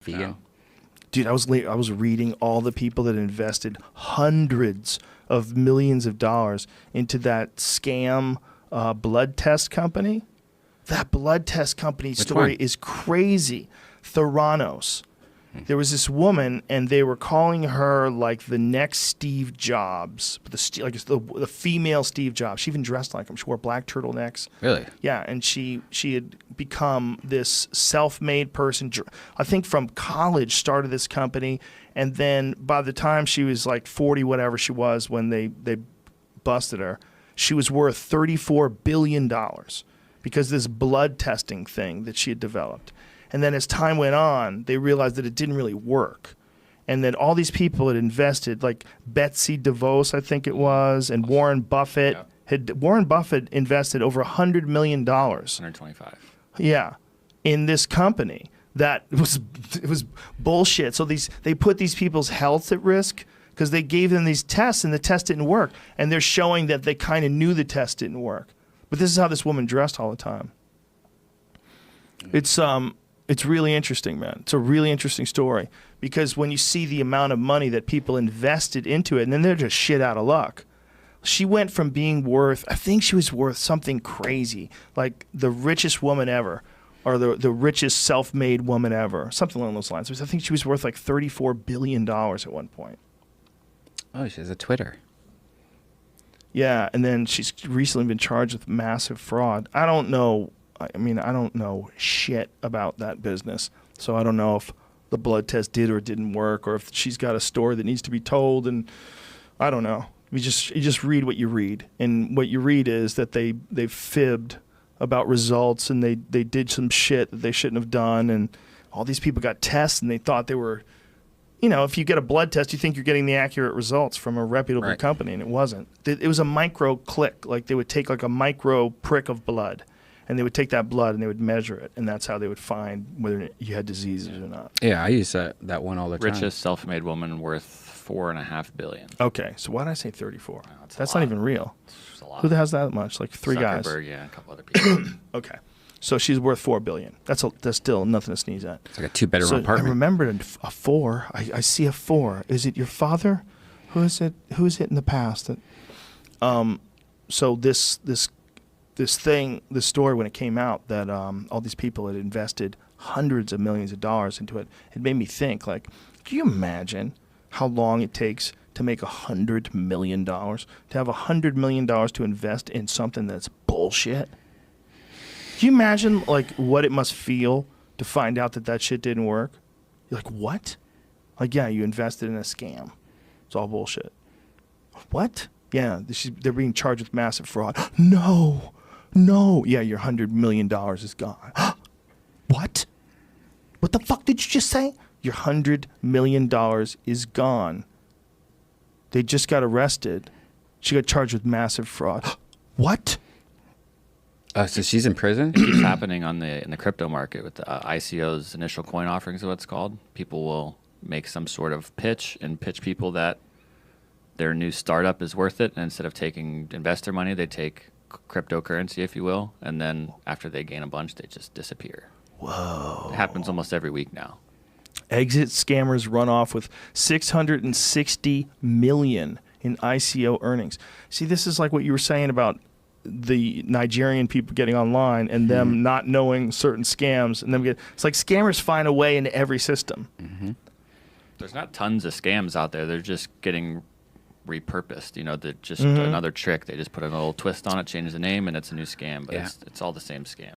vegan. No. Dude, I was reading all the people that invested hundreds of millions of dollars into that scam blood test company. That blood test company story is crazy. Theranos. There was this woman, and they were calling her like the next Steve Jobs, the female Steve Jobs. She even dressed like him. She wore black turtlenecks. Really? Yeah, and she had become this self-made person. I think from college started this company, and then by the time she was like 40, whatever she was, when they busted her, she was worth $34 billion because of this blood testing thing that she had developed. And then as time went on, they realized that it didn't really work. And then all these people had invested, like Betsy DeVos, I think it was, and Warren Buffett. Yeah. Warren Buffett invested over $100 million. 125. Yeah, in this company that was bullshit. So they put these people's health at risk because they gave them these tests and the test didn't work. And they're showing that they kind of knew the test didn't work. But this is how this woman dressed all the time. It's really interesting, man. It's a really interesting story because when you see the amount of money that people invested into it, and then they're just shit out of luck. She went from being worth, I think she was worth something crazy, like the richest woman ever, or the richest self-made woman ever, something along those lines. I think she was worth like $34 billion at one point. Oh, she has a Twitter. Yeah, and then she's recently been charged with massive fraud. I don't know. I mean, I don't know shit about that business, so I don't know if the blood test did or didn't work, or if she's got a story that needs to be told, and I don't know. You just read what you read, and what you read is that they fibbed about results, and they did some shit that they shouldn't have done, and all these people got tests, and they thought they were, if you get a blood test, you think you're getting the accurate results from a reputable company, and it wasn't. It was a micro click, like they would take like a micro prick of blood. And they would take that blood and they would measure it, and that's how they would find whether you had diseases or not. Yeah, I use that one all the time. Richest self-made woman worth $4.5 billion. Okay, so why did I say 34? Wow, that's not even real. It's a lot. Who has that much? Like three guys. Zuckerberg, yeah, a couple other people. Okay, so she's worth $4 billion. That's still nothing to sneeze at. It's like a 2-bedroom I apartment. remembered a 4. I see a 4. Is it your father? Who is it? Who is it in the past? So this story, when it came out that all these people had invested hundreds of millions of dollars into it, it made me think, like, can you imagine how long it takes to make $100 million? To have $100 million to invest in something that's bullshit? Can you imagine, like, what it must feel to find out that shit didn't work? You're like, what? Like, yeah, you invested in a scam. It's all bullshit. What? Yeah, they're being charged with massive fraud. No. Yeah, your $100 million is gone. What? What the fuck did you just say? Your $100 million is gone. They just got arrested. She got charged with massive fraud. What? So she's in prison? It keeps happening in the crypto market with the ICOs, initial coin offerings is what it's called. People will make some sort of pitch and pitch people that their new startup is worth it. And instead of taking investor money, they take cryptocurrency, if you will, and then after they gain a bunch, they just disappear. Whoa. It happens almost every week now. Exit scammers run off with $660 million in ICO earnings. See, this is like what you were saying about the Nigerian people getting online and them not knowing certain scams, and it's like scammers find a way into every system. Mm-hmm. There's not tons of scams out there. They're just getting repurposed. They're just another trick. They just put a little twist on it, change the name, and it's a new scam. But it's all the same scam.